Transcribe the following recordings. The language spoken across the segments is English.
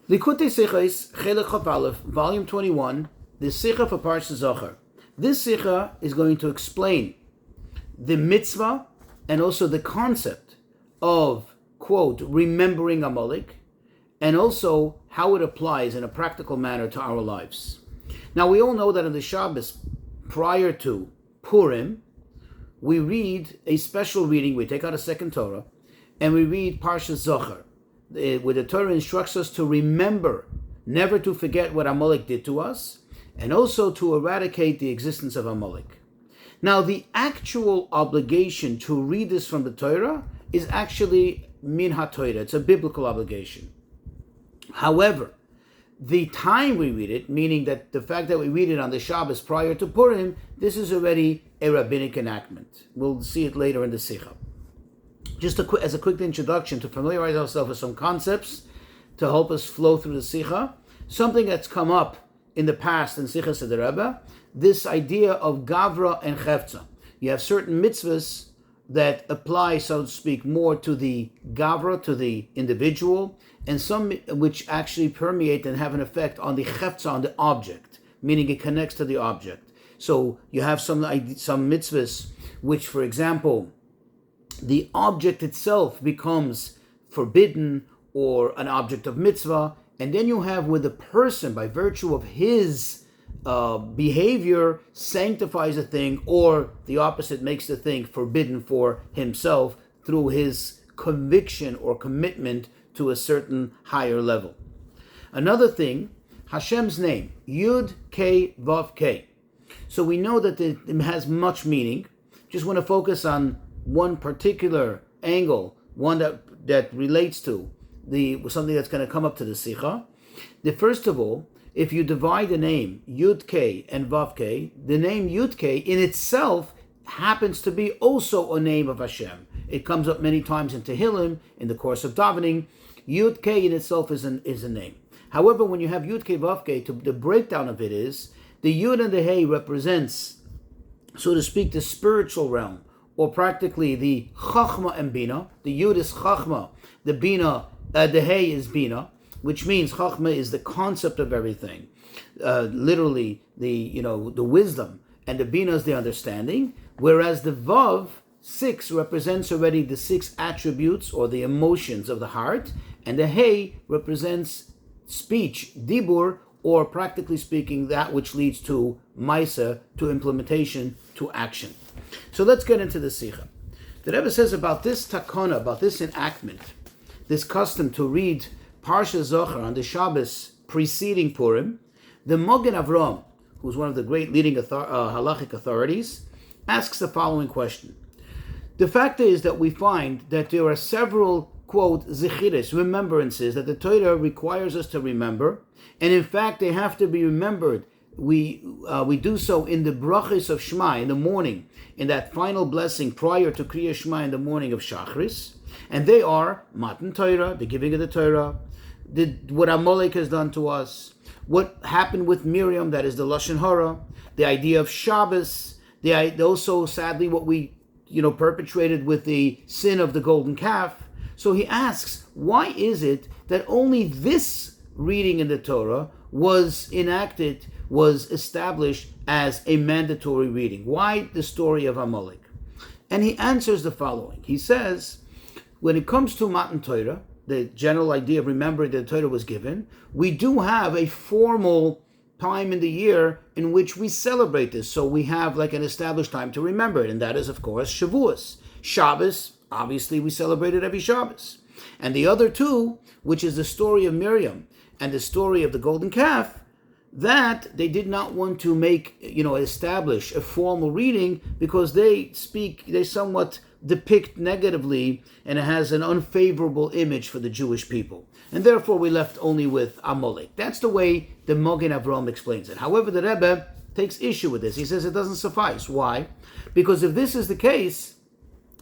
Likutei Sichos, Chelek Chaf Aleph, Volume 21, the Sicha for Parshas Zachor. This Sicha is going to explain the mitzvah and also the concept of, quote, remembering Amalek, and also how it applies in a practical manner to our lives. Now, we all know that in the Shabbos, prior to Purim, we read a special reading. We take out a second Torah, and we read Parshas Zachor, where the Torah instructs us to remember, never to forget what Amalek did to us, and also to eradicate the existence of Amalek. Now, the actual obligation to read this from the Torah is actually min ha-Torah. It's a biblical obligation. However, the time we read it, meaning that the fact that we read it on the Shabbos prior to Purim, this is already a rabbinic enactment. We'll see it later in the Sicha. Just as a quick introduction to familiarize ourselves with some concepts to help us flow through the Sicha, something that's come up in the past in Sichos of the Rebbe, this idea of Gavra and Chefza. You have certain mitzvahs that apply, so to speak, more to the Gavra, to the individual, and some which actually permeate and have an effect on the Chefza, on the object, meaning it connects to the object. So you have some mitzvahs which, for example, the object itself becomes forbidden or an object of mitzvah, and then you have where the person, by virtue of his behavior, sanctifies a thing, or the opposite, makes the thing forbidden for himself through his conviction or commitment to a certain higher level. Another thing, Hashem's name, Yud K Vav K. So we know that it has much meaning. Just want to focus on one particular angle, one that relates to something that's going to come up to the Sicha. First of all, if you divide the name Yud K and Vav K, the name Yud K in itself happens to be also a name of Hashem. It comes up many times in Tehillim, in the course of davening. Yud K in itself is a name. However, when you have Yud K Vav K, the breakdown of it is the Yud and the Hey represents, so to speak, the spiritual realm, or practically the Chachma and Bina. The Yud is Chachma, the Bina, the Hey is Bina, which means Chachma is the concept of everything, literally the wisdom, and the Bina is the understanding. Whereas the Vav 6 represents already the 6 attributes or the emotions of the heart, and the Hey represents speech, Dibur, or practically speaking, that which leads to Maisa, to implementation, to action. So let's get into the Sicha. The Rebbe says about this takana, about this enactment, this custom to read Parshas Zachor on the Shabbos preceding Purim, the Rabbi Avrohom, who's one of the great leading halachic authorities, asks the following question. The fact is that we find that there are several, quote, zichiris, remembrances, that the Torah requires us to remember, and in fact they have to be remembered. We do so in the brachos of Shema in the morning, in that final blessing prior to Kriya Shema in the morning of Shachris, and they are Matan Torah, the giving of the Torah, what Amalek has done to us, what happened with Miriam, that is the Lashon Hara, the idea of Shabbos, also sadly what we perpetrated with the sin of the golden calf. So he asks, why is it that only this reading in the Torah was established as a mandatory reading? Why the story of Amalek? And he answers the following. He says, when it comes to Matan Torah, the general idea of remembering that the Torah was given, we do have a formal time in the year in which we celebrate this. So we have like an established time to remember it, and that is, of course, Shavuos. Shabbos, obviously, we celebrate it every Shabbos. And the other two, which is the story of Miriam and the story of the golden calf, that they did not want to establish a formal reading because they somewhat depict negatively, and it has an unfavorable image for the Jewish people. And therefore we left only with Amalek. That's the way the Rabbi Avrohom explains it. However, the Rebbe takes issue with this. He says it doesn't suffice. Why? Because if this is the case,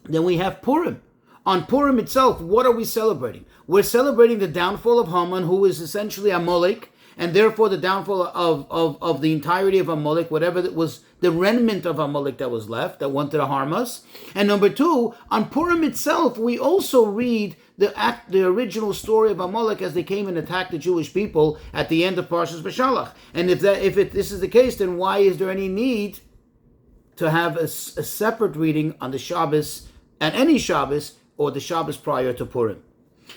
then we have Purim. On Purim itself, what are we celebrating? We're celebrating the downfall of Haman, who is essentially Amalek, and therefore the downfall of the entirety of Amalek, whatever that was the remnant of Amalek that was left, that wanted to harm us. And number two, on Purim itself, we also read the original story of Amalek as they came and attacked the Jewish people at the end of Parshas Beshalach. And if this is the case, then why is there any need to have a separate reading on the Shabbos, and any Shabbos, or the Shabbos prior to Purim?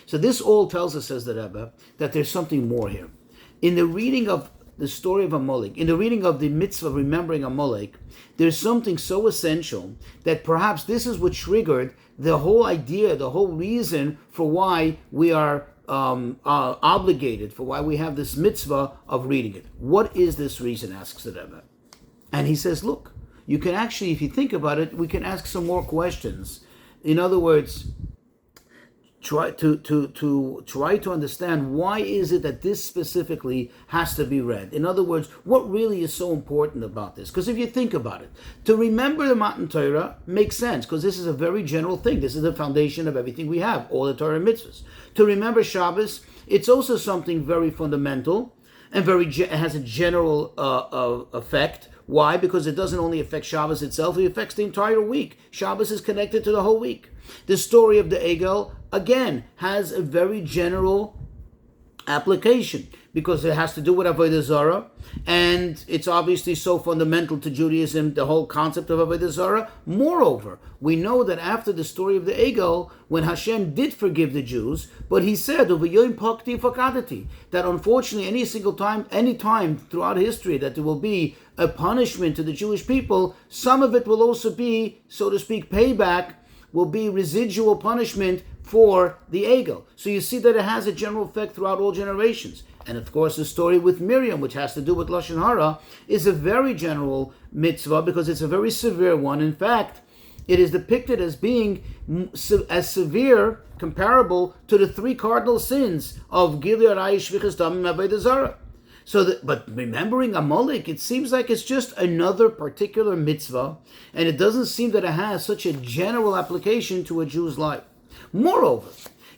So this all tells us, says the Rebbe, that there's something more here. In the reading of the story of Amalek, in the reading of the mitzvah of remembering Amalek, there's something so essential that perhaps this is what triggered the whole idea, the whole reason for why we are obligated, for why we have this mitzvah of reading it. What is this reason, asks the Rebbe. And he says, look, you can actually, if you think about it, we can ask some more questions. In other words, try to understand, why is it that this specifically has to be read? In other words, what really is so important about this? Because if you think about it, to remember the Matan Torah makes sense, because this is a very general thing. This is the foundation of everything we have, all the Torah mitzvahs. To remember Shabbos, it's also something very fundamental and it has a general effect. Why? Because it doesn't only affect Shabbos itself, it affects the entire week. Shabbos is connected to the whole week. The story of the Egel, again, has a very general application because it has to do with Avodah Zarah, and it's obviously so fundamental to Judaism, the whole concept of Avodah Zarah. Moreover, we know that after the story of the Egel, when Hashem did forgive the Jews, but he said, that unfortunately any time throughout history that there will be a punishment to the Jewish people, some of it will also be, so to speak, payback, will be residual punishment for the Egel. So you see that it has a general effect throughout all generations. And of course, the story with Miriam, which has to do with Lashon Hara, is a very general mitzvah because it's a very severe one. In fact, it is depicted as being as severe, comparable to the three cardinal sins of Gilui Arayis, Shvichas Damim, and Avodah Zarah. But remembering Amalek, it seems like it's just another particular mitzvah, and it doesn't seem that it has such a general application to a Jew's life. Moreover,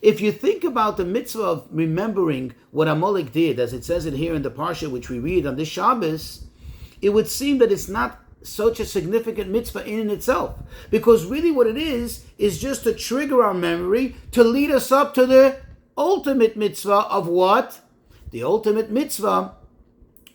if you think about the mitzvah of remembering what Amalek did, as it says it here in the Parsha, which we read on this Shabbos, it would seem that it's not such a significant mitzvah in itself. Because really what it is just to trigger our memory, to lead us up to the ultimate mitzvah of what? The ultimate mitzvah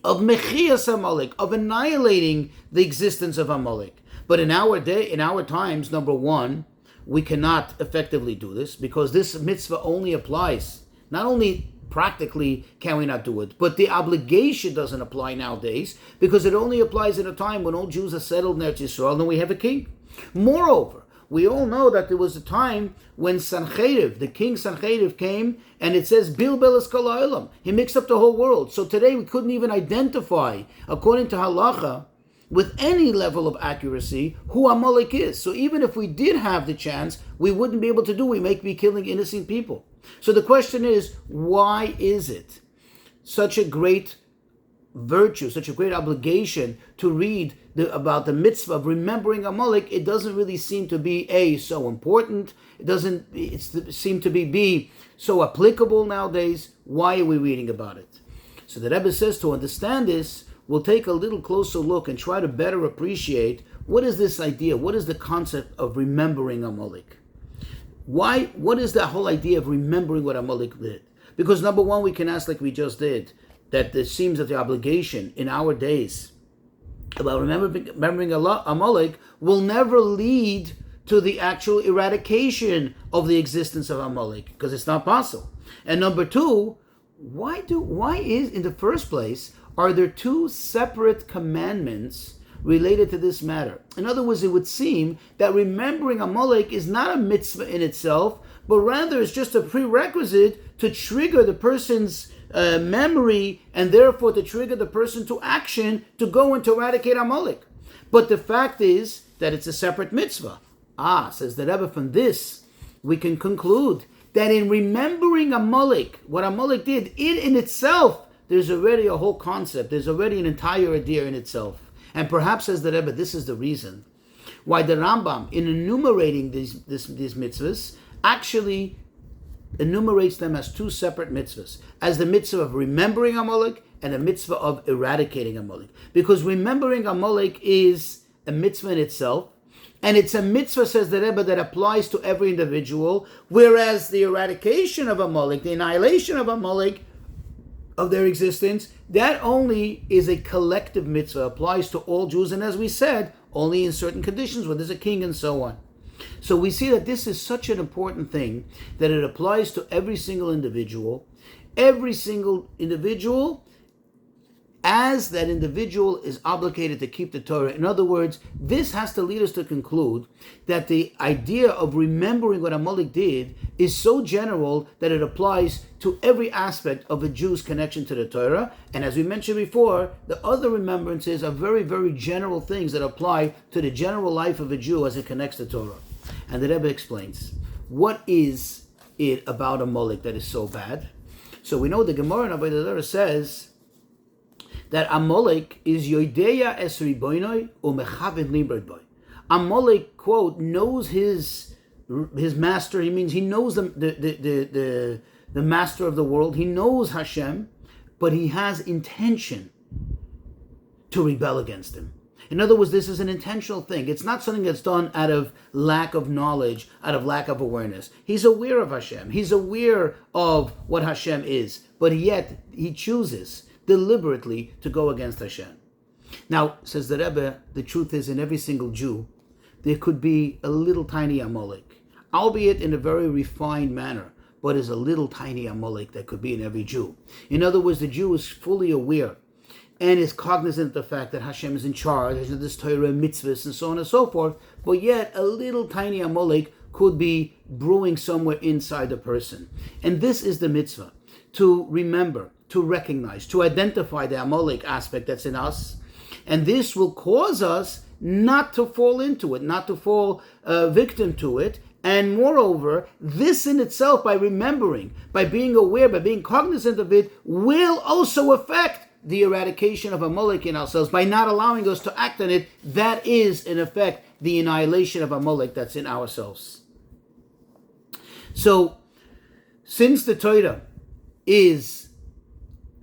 of Mechias Amalek, of annihilating the existence of Amalek. But in our times, number one, we cannot effectively do this because this mitzvah only applies, not only practically can we not do it, but the obligation doesn't apply nowadays because it only applies in a time when all Jews are settled in Eretz Yisrael and we have a king. Moreover, we all know that there was a time when Sancheriv, the king Sancheriv, came and it says, Bilbel es kol ha'olam. He mixed up the whole world. So today we couldn't even identify, according to halacha, with any level of accuracy, who Amalek is. So even if we did have the chance, we wouldn't be able to do. We may be killing innocent people. So the question is, why is it such a great virtue, such a great obligation to read about the mitzvah of remembering Amalek? It doesn't really seem to be so important. It doesn't seem to be so applicable nowadays. Why are we reading about it? So the Rebbe says to understand this, we'll take a little closer look and try to better appreciate what is this idea, what is the concept of remembering Amalek. What is that whole idea of remembering what Amalek did? Because number one, we can ask like we just did, that it seems that the obligation in our days about remembering Amalek will never lead to the actual eradication of the existence of Amalek, because it's not possible. And number two, why is, in the first place, are there two separate commandments related to this matter? In other words, it would seem that remembering Amalek is not a mitzvah in itself, but rather it's just a prerequisite to trigger the person's memory and therefore to trigger the person to action to go and to eradicate Amalek. But the fact is that it's a separate mitzvah. Says the Rebbe, from this we can conclude that in remembering Amalek, what Amalek did, it in itself, there's already a whole concept. There's already an entire idea in itself. And perhaps, says the Rebbe, this is the reason why the Rambam, in enumerating these mitzvahs, actually enumerates them as two separate mitzvahs, as the mitzvah of remembering Amalek and a mitzvah of eradicating Amalek. Because remembering Amalek is a mitzvah in itself, and it's a mitzvah, says the Rebbe, that applies to every individual, whereas the eradication of Amalek, the annihilation of Amalek, of their existence, that only is a collective mitzvah, applies to all Jews, and as we said, only in certain conditions when there's a king and so on. So we see that this is such an important thing that it applies to every single individual. Every single individual, as that individual is obligated to keep the Torah. In other words, this has to lead us to conclude that the idea of remembering what Amalek did is so general that it applies to every aspect of a Jew's connection to the Torah. And as we mentioned before, the other remembrances are very, very general things that apply to the general life of a Jew as it connects to Torah. And the Rebbe explains, what is it about Amalek that is so bad? So we know the Gemara in Avodah Zarah says that Amalek is Yodeya es Riboinoi u'mechaven libred boy. Amalek, quote, knows his master. He means he knows the master of the world. He knows Hashem, but he has intention to rebel against him. In other words, this is an intentional thing. It's not something that's done out of lack of knowledge, out of lack of awareness. He's aware of Hashem. He's aware of what Hashem is, but yet he chooses deliberately to go against Hashem. Now, says the Rebbe, the truth is in every single Jew, there could be a little tiny Amalek, albeit in a very refined manner, but is a little tiny Amalek that could be in every Jew. In other words, the Jew is fully aware and is cognizant of the fact that Hashem is in charge, there's this Torah, mitzvahs, and so on and so forth, but yet a little tiny Amalek could be brewing somewhere inside the person. And this is the mitzvah, to remember, to recognize, to identify the Amalek aspect that's in us, and this will cause us not to fall into it, not to fall victim to it. And moreover, this in itself, by remembering, by being aware, by being cognizant of it, will also affect the eradication of Amalek in ourselves. By not allowing us to act on it, that is, in effect, the annihilation of Amalek that's in ourselves. So, since the Torah is,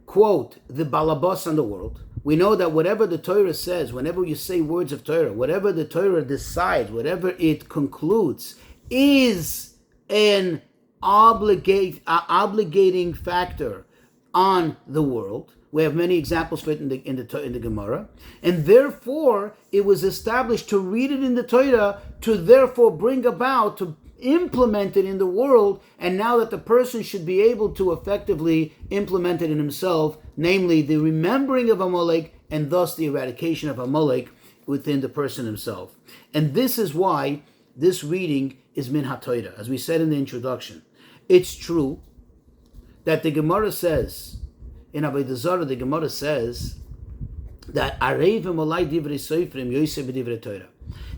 quote, the balabas on the world, we know that whatever the Torah says, whenever you say words of Torah, whatever the Torah decides, whatever it concludes, is an obligating factor on the world. We have many examples for it in the Gemara, and therefore it was established to read it in the Torah, to therefore bring about, to implement it in the world, and now that the person should be able to effectively implement it in himself, namely the remembering of Amalek, and thus the eradication of Amalek within the person himself. And this is why this reading is min ha-Torah, as we said in the introduction. It's true that the Gemara says, in Avodah Zarah, the Gemara says that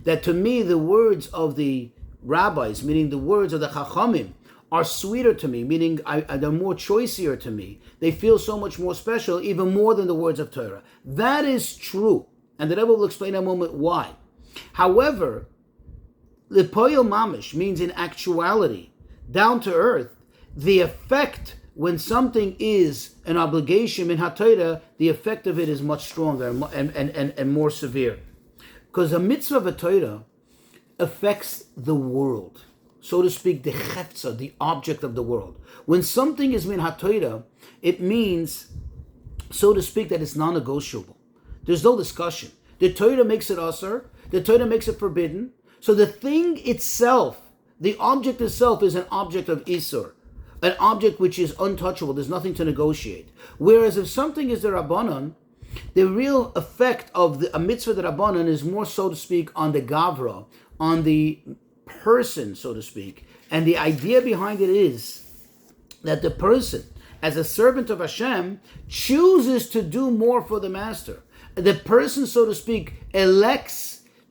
that to me the words of the rabbis, meaning the words of the Chachamim, are sweeter to me, meaning they're more choicier to me. They feel so much more special, even more than the words of Torah. That is true, and the Rebbe will explain in a moment why. However, Lipoyel Mamish means in actuality, down to earth, the effect when something is an obligation in HaTorah, the effect of it is much stronger and more severe. Because a mitzvah of a Torah affects the world, so to speak, the cheftza, the object of the world. When something is min HaTorah, it means, so to speak, that it's non-negotiable. There's no discussion. The Torah makes it asur, the Torah makes it forbidden. So the thing itself, the object itself, is an object of isur, an object which is untouchable. There's nothing to negotiate. Whereas if something is the Rabbanon, the real effect of a mitzvah the Rabbanon is more, so to speak, on the gavra, on the person, so to speak. And the idea behind it is that the person, as a servant of Hashem, chooses to do more for the master. The person, so to speak,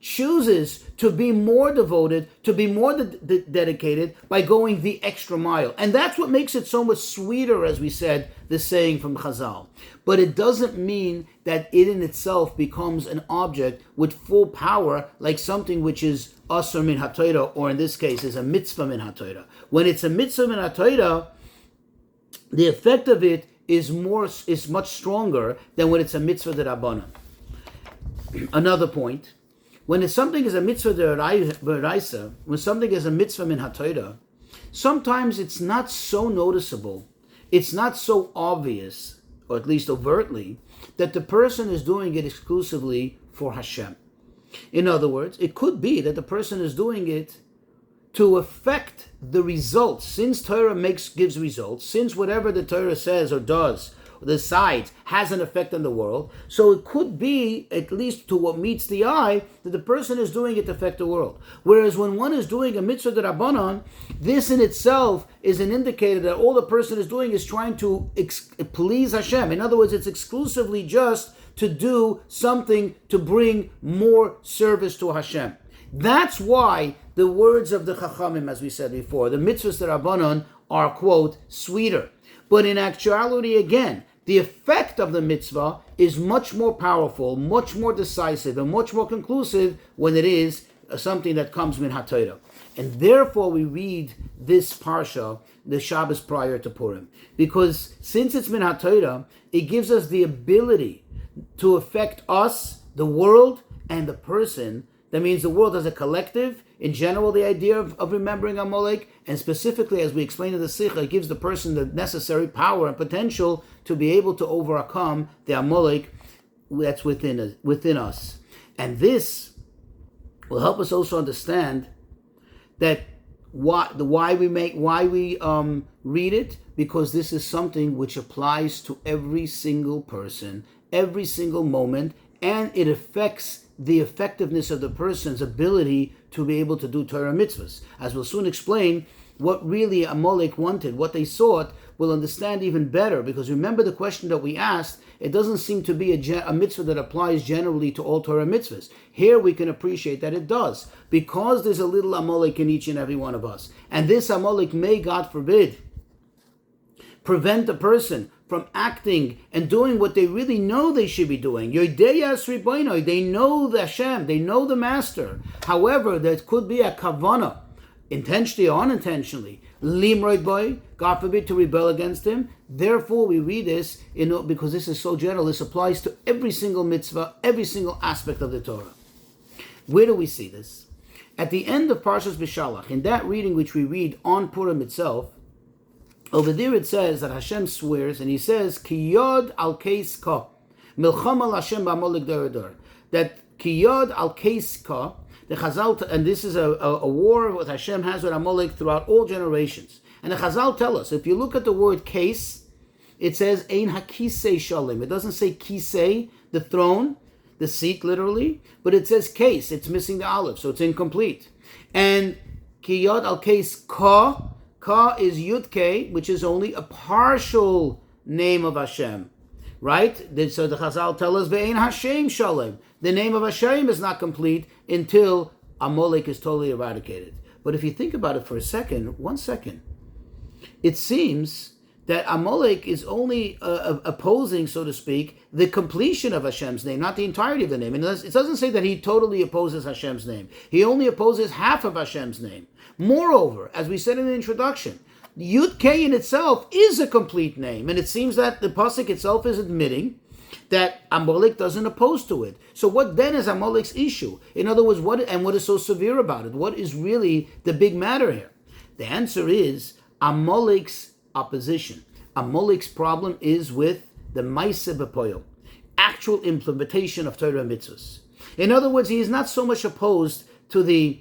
chooses to be more devoted, to be more dedicated by going the extra mile. And that's what makes it so much sweeter, as we said, the saying from Chazal. But it doesn't mean that it in itself becomes an object with full power, like something which is asur min haTorah, or in this case is a mitzvah min haTorah. When it's a mitzvah min haTorah, the effect of it is much stronger than when it's a mitzvah d'Rabbanan. Another point. When something is a mitzvah d'oraisa, when something is a mitzvah min haTorah, sometimes it's not so noticeable, it's not so obvious, or at least overtly, that the person is doing it exclusively for Hashem. In other words, it could be that the person is doing it to affect the results. Since Torah gives results, since whatever the Torah says or does, decides, has an effect on the world, so it could be, at least to what meets the eye, that the person is doing it to affect the world. Whereas when one is doing a mitzvah d'Rabbanan, this in itself is an indicator that all the person is doing is trying to please Hashem. In other words, it's exclusively just to do something to bring more service to Hashem. That's why the words of the Chachamim, as we said before, the mitzvahs d'Rabbanan are, quote, sweeter. But in actuality, again, the effect of the mitzvah is much more powerful, much more decisive, and much more conclusive when it is something that comes min haTorah. And therefore we read this parsha, the Shabbos prior to Purim. Because since it's min haTorah, it gives us the ability to affect us, the world, and the person. That means the world as a collective. In general, the idea of remembering Amalek, and specifically, as we explained in the Sichos, it gives the person the necessary power and potential to be able to overcome the Amalek that's within us. And this will help us also understand that why we read it, because this is something which applies to every single person, every single moment, and it affects the effectiveness of the person's ability to be able to do Torah mitzvahs. As we'll soon explain, what really Amalek wanted, what they sought, we'll understand even better, because remember the question that we asked, it doesn't seem to be a mitzvah that applies generally to all Torah mitzvahs. Here we can appreciate that it does, because there's a little Amalek in each and every one of us. And this Amalek may, God forbid, prevent the person from acting and doing what they really know they should be doing. They know the Hashem, they know the Master. However, there could be a kavanah, intentionally or unintentionally, limroid boy, God forbid, to rebel against him. Therefore, we read this, because this is so general, this applies to every single mitzvah, every single aspect of the Torah. Where do we see this? At the end of Parshas B'Shalach, in that reading which we read on Purim itself, over there it says that Hashem swears, and he says, Ki yod al keis ka, milcham al Hashem ba'amalek dor. That ki yod al keis ka, the Chazal, and this is a war what Hashem has with Amalek throughout all generations. And the Chazal tell us, if you look at the word case, it says ein hakisei shalim. It doesn't say kisei, the throne, the seat literally, but it says case. It's missing the aleph, so it's incomplete. And ki yod al keis ka, Ka is Yud-Kei, which is only a partial name of Hashem, right? So the Chazal tell us, Ve'ein Hashem Shalem. The name of Hashem is not complete until Amalek is totally eradicated. But if you think about it for one second, it seems that Amalek is only opposing, so to speak, the completion of Hashem's name, not the entirety of the name. And it doesn't say that he totally opposes Hashem's name. He only opposes half of Hashem's name. Moreover, as we said in the introduction, Yud-Kei in itself is a complete name, and it seems that the pasuk itself is admitting that Amalek doesn't oppose to it. So what then is Amalek's issue? In other words, what is so severe about it? What is really the big matter here? The answer is Amalek's opposition. Amalek's problem is with the Maaseh B'Poyel, actual implementation of Torah mitzvahs. In other words, he is not so much opposed to the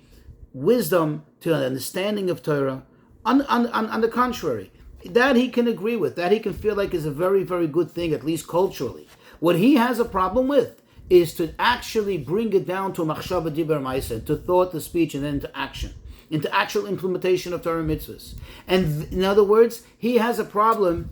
wisdom, to the understanding of Torah. On the contrary, that he can agree with, that he can feel like is a very, very good thing, at least culturally. What he has a problem with is to actually bring it down to machshava dibar ma'aseh, to thought, to speech, and then to action, into actual implementation of Torah mitzvahs. And in other words, he has a problem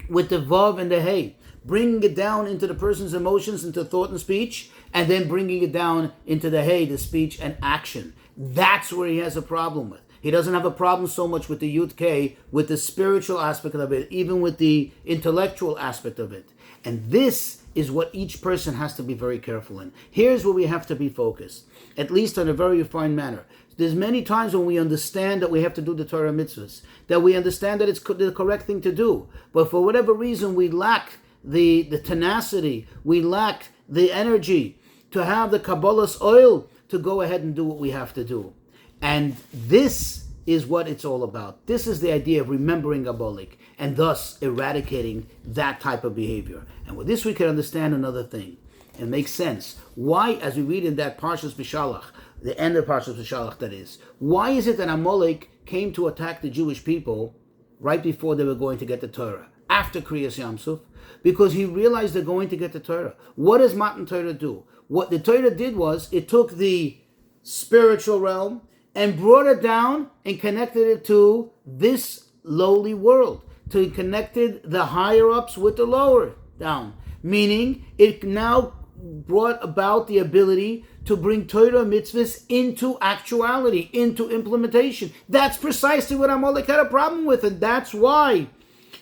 with the vav and the hey. bringing it down into the person's emotions, into thought and speech, and then bringing it down into the speech and action. That's where he has a problem with. He doesn't have a problem so much with the Yud K, with the spiritual aspect of it, even with the intellectual aspect of it. And this is what each person has to be very careful in. Here's where we have to be focused, at least in a very refined manner. There's many times when we understand that we have to do the Torah mitzvahs, that we understand that it's the correct thing to do, but for whatever reason we lack the tenacity, we lack the energy to have the Kabbalah's oil to go ahead and do what we have to do. And this is what it's all about. This is the idea of remembering Amalek and thus eradicating that type of behavior. And with this we can understand another thing. It makes sense. Why, as we read in that Parshas B'Shalach, the end of Parshas B'Shalach that is, why is it that Amalek came to attack the Jewish people right before they were going to get the Torah? After Kriyas Yamsuf? Because he realized they're going to get the Torah. What does Matan Torah do? What the Torah did was, it took the spiritual realm and brought it down and connected it to this lowly world. So it connected the higher ups with the lower down. Meaning, it now brought about the ability to bring Torah mitzvahs into actuality, into implementation. That's precisely what Amalek had a problem with, and that's why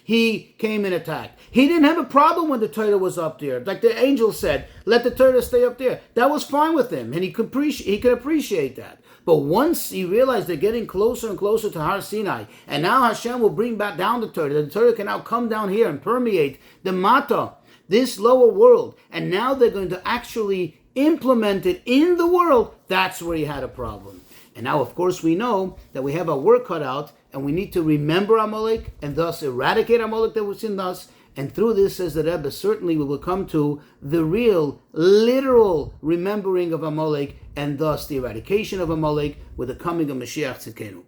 he came and attacked. He didn't have a problem when the Torah was up there. Like the angel said, let the Torah stay up there. That was fine with him, and he could appreciate that. But once he realized they're getting closer and closer to Har Sinai, and now Hashem will bring back down the Torah can now come down here and permeate the Mata, this lower world, and now they're going to actually implement it in the world. That's where he had a problem. And now, of course, we know that we have our work cut out, and we need to remember Amalek, and thus eradicate Amalek that was in us. And through this, says the Rebbe, certainly we will come to the real, literal remembering of Amalek, and thus the eradication of Amalek with the coming of Mashiach Tzidkenu.